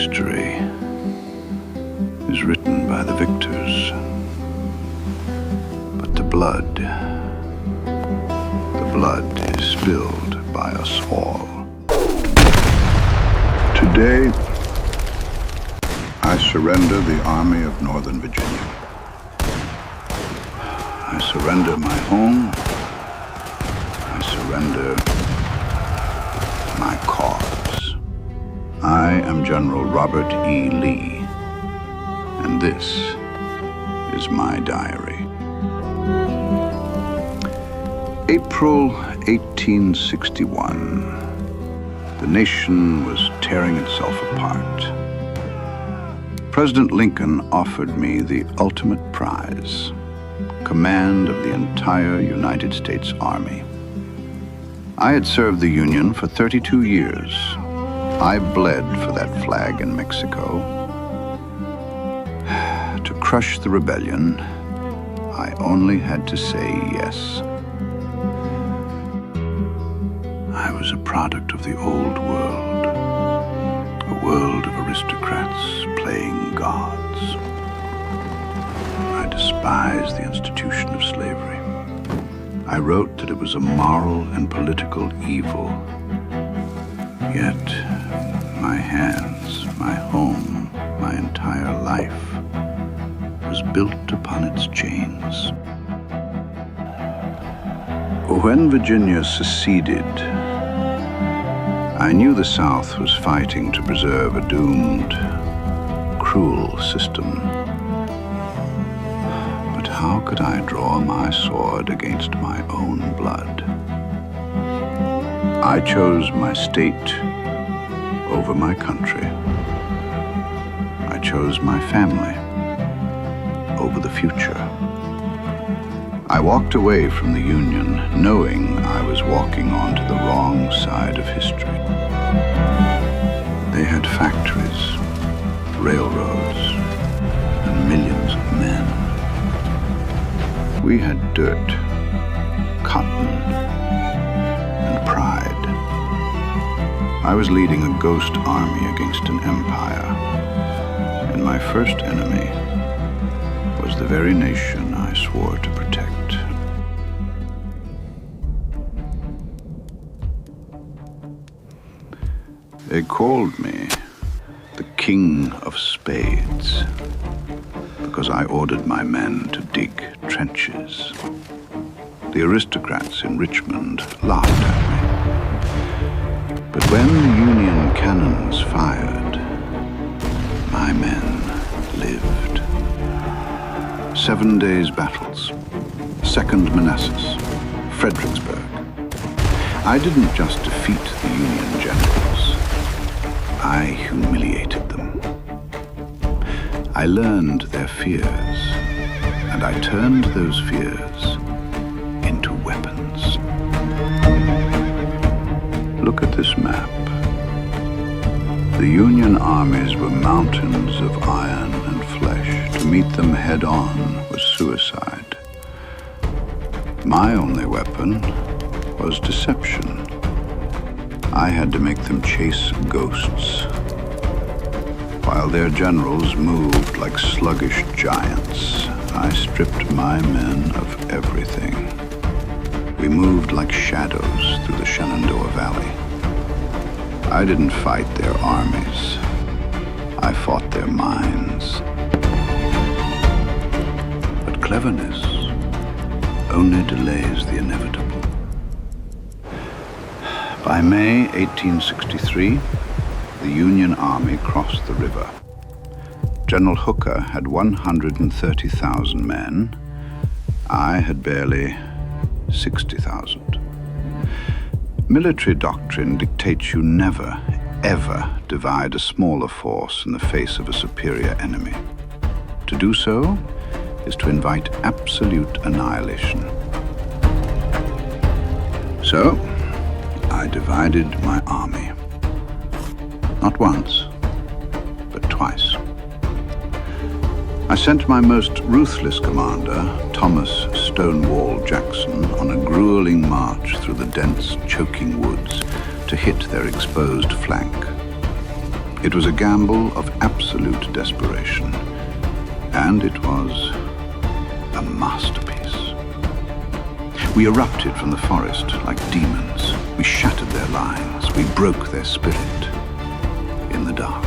History is written by the victors, but the blood is spilled by us all. Today, I surrender the Army of Northern Virginia. I surrender my home. I surrender my cause. I am General Robert E. Lee, and this is my diary. April 1861. The nation was tearing itself apart. President Lincoln offered me the ultimate prize, command of the entire United States Army. I had served the Union for 32 years. I bled for that flag in Mexico. To crush the rebellion, I only had to say yes. I was a product of the old world, a world of aristocrats playing gods. I despised the institution of slavery. I wrote that it was a moral and political evil. Yet, my hands, my home, my entire life was built upon its chains. When Virginia seceded, I knew the South was fighting to preserve a doomed, cruel system. But how could I draw my sword against my own blood? I chose my state over my country. I chose my family over the future. I walked away from the Union knowing I was walking onto the wrong side of history. They had factories, railroads, and millions of men. We had dirt, cotton, and pride. I was leading a ghost army against an empire, and my first enemy was the very nation I swore to protect. They called me the King of Spades because I ordered my men to dig trenches. The aristocrats in Richmond laughed at me. But when the Union cannons fired, my men lived. 7 days battles, Second Manassas, Fredericksburg. I didn't just defeat the Union generals. I humiliated them. I learned their fears, and I turned those fears into weapons. Look at this map. The Union armies were mountains of iron and flesh. To meet them head-on was suicide. My only weapon was deception. I had to make them chase ghosts, while their generals moved like sluggish giants. I stripped my men of everything. We moved like shadows through the Shenandoah Valley. I didn't fight their armies. I fought their minds. But cleverness only delays the inevitable. By May 1863, the Union Army crossed the river. General Hooker had 130,000 men. I had barely 60,000. Military doctrine dictates you never, ever divide a smaller force in the face of a superior enemy. To do so is to invite absolute annihilation. So, I divided my army. Not once, but twice. I sent my most ruthless commander, Thomas Stonewall Jackson, on a grueling march through the dense, choking woods to hit their exposed flank. It was a gamble of absolute desperation, and it was a masterpiece. We erupted from the forest like demons. We shattered their lines. We broke their spirit in the dark.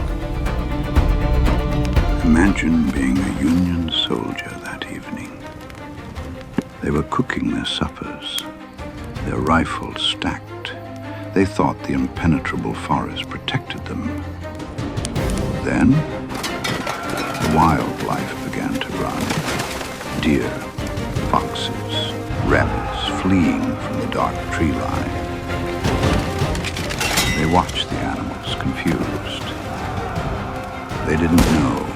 Imagine being a Union soldier that evening. They were cooking their suppers, their rifles stacked. They thought the impenetrable forest protected them. Then, the wildlife began to run. Deer, foxes, rabbits fleeing from the dark tree line. They watched the animals, confused. They didn't know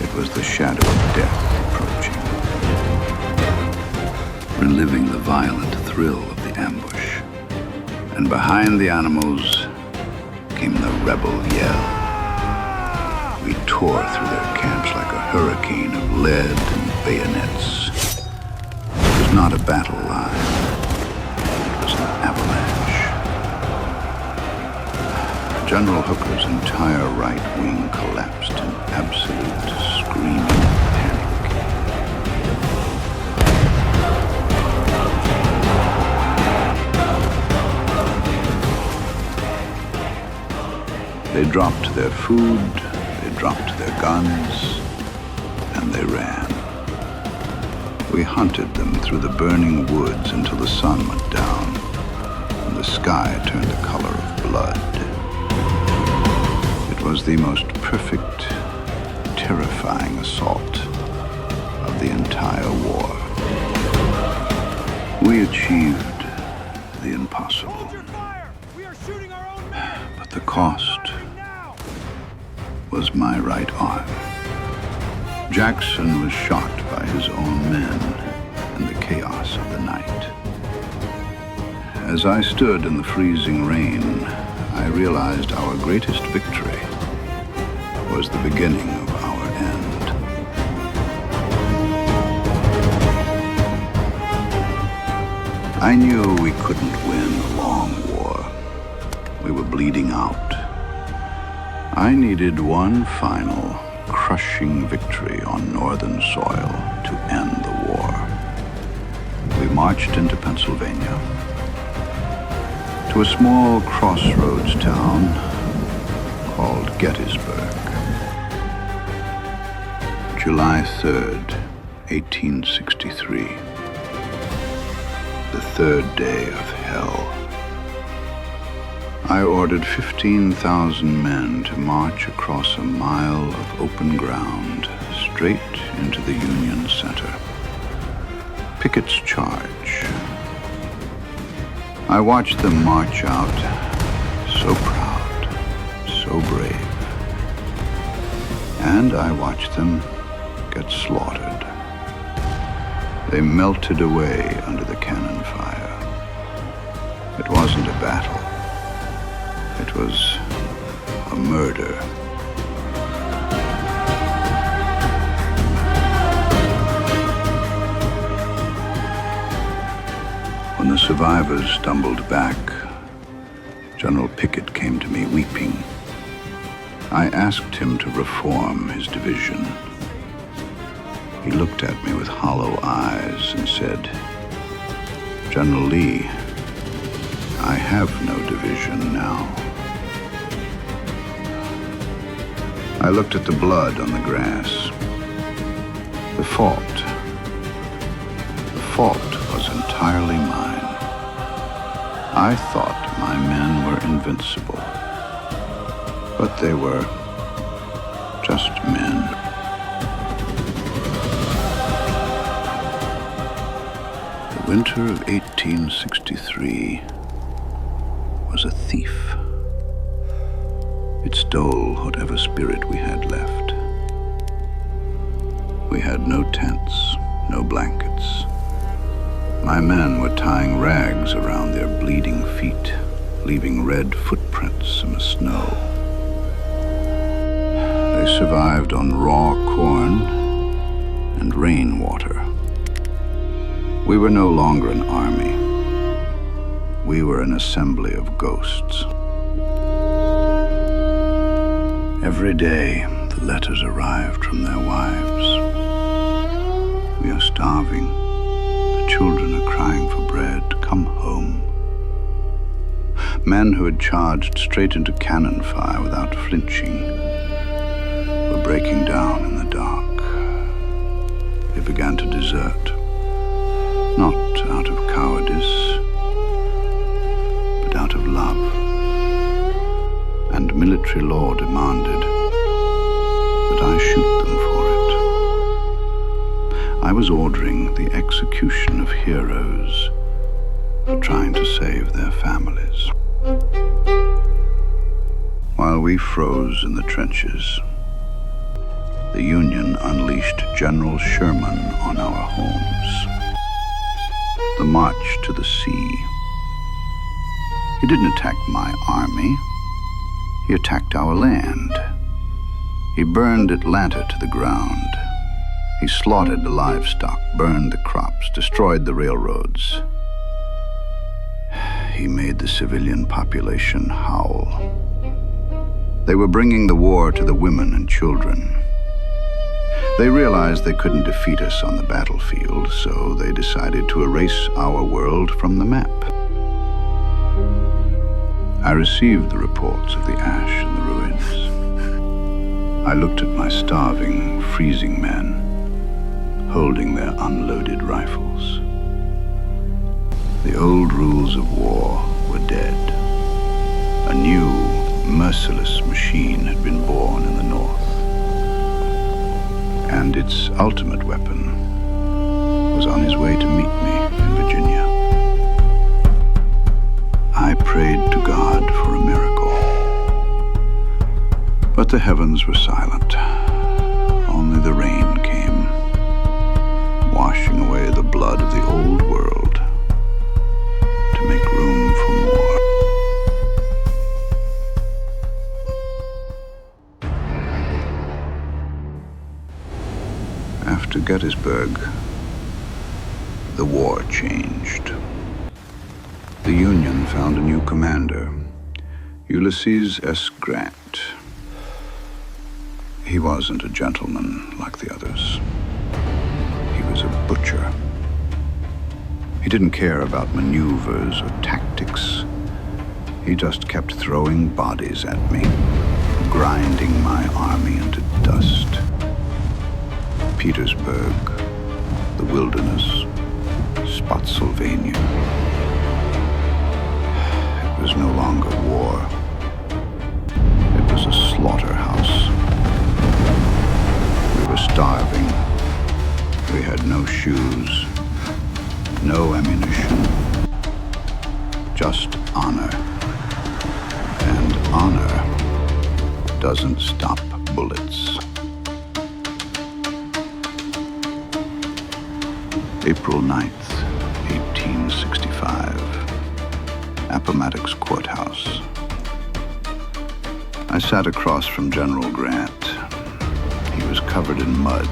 it was the shadow of death approaching, reliving the violent thrill of the ambush. And behind the animals came the rebel yell. We tore through their camps like a hurricane of lead and bayonets. It was not a battle line. It was an avalanche. General Hooker's entire right wing collapsed in absolute screaming panic. They dropped their food, they dropped their guns, and they ran. We hunted them through the burning woods until the sun went down and the sky turned the color of blood. It was the most perfect, terrifying assault of the entire war. We achieved the impossible. But the cost was my right arm. Jackson was shot by his own men in the chaos of the night. As I stood in the freezing rain, I realized our greatest victory was the beginning of our end. I knew we couldn't win a long war. We were bleeding out. I needed one final, crushing victory on northern soil to end the war. We marched into Pennsylvania, to a small crossroads town called Gettysburg. July 3rd, 1863. The third day of hell. I ordered 15,000 men to march across a mile of open ground straight into the Union Center. Pickett's charge. I watched them march out, so proud, so brave. And I watched them get slaughtered. They melted away under the cannon fire. It wasn't a battle. It was a murder. When the survivors stumbled back, General Pickett came to me weeping. I asked him to reform his division. He looked at me with hollow eyes and said, "General Lee, I have no division now." I looked at the blood on the grass. The fault was entirely mine. I thought my men were invincible, but they were just men. The winter of 1863 was a thief. It stole whatever spirit we had left. We had no tents, no blankets. My men were tying rags around their bleeding feet, leaving red footprints in the snow. They survived on raw corn and rainwater. We were no longer an army. We were an assembly of ghosts. Every day, the letters arrived from their wives. We are starving. The children are crying for bread. Come home. Men who had charged straight into cannon fire without flinching were breaking down in the dark. They began to desert, not out of cowardice, but out of love. And military law demanded that I shoot them for it. I was ordering the execution of heroes for trying to save their families. While we froze in the trenches, the Union unleashed General Sherman on our homes. The march to the sea. He didn't attack my army. He attacked our land. He burned Atlanta to the ground. He slaughtered the livestock, burned the crops, destroyed the railroads. He made the civilian population howl. They were bringing the war to the women and children. They realized they couldn't defeat us on the battlefield, so they decided to erase our world from the map. I received the reports of the ash and the ruins. I looked at my starving, freezing men, holding their unloaded rifles. The old rules of war were dead. A new, merciless machine had been born in the North. And its ultimate weapon was on his way to meet me in Virginia. I prayed to God for a miracle. But the heavens were silent. Only the rain came, washing away the blood of the old world to make room for more. After Gettysburg, the war changed. The Union found a new commander, Ulysses S. Grant. He wasn't a gentleman like the others. He was a butcher. He didn't care about maneuvers or tactics. He just kept throwing bodies at me, grinding my army into dust. Petersburg, the wilderness, Spotsylvania. It was no longer war. It was a slaughterhouse. We were starving. We had no shoes, no ammunition, just honor. And honor doesn't stop bullets. April 9th, 1865, Appomattox Courthouse. I sat across from General Grant. He was covered in mud,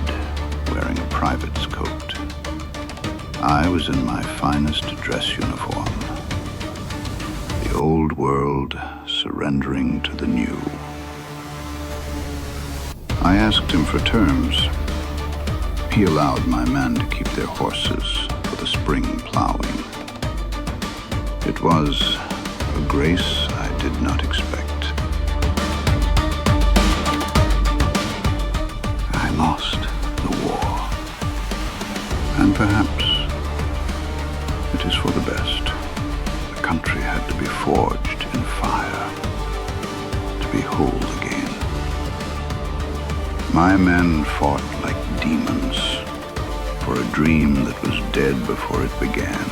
wearing a private's coat. I was in my finest dress uniform. The old world surrendering to the new. I asked him for terms. He allowed my men to keep their horses for the spring plowing. It was a grace I did not expect. I lost the war. And perhaps it is for the best. The country had to be forged in fire to be whole again. My men fought like demons for a dream that was dead before it began.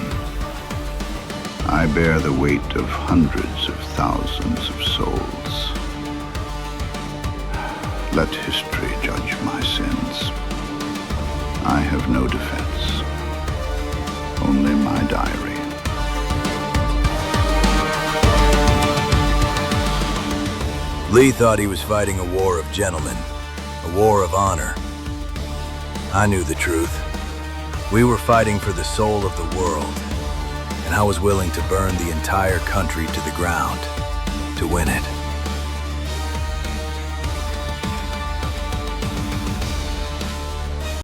I bear the weight of hundreds of thousands of souls. Let history judge my sins. I have no defense, only my diary. Lee thought he was fighting a war of gentlemen, a war of honor. I knew the truth. We were fighting for the soul of the world, and I was willing to burn the entire country to the ground to win it.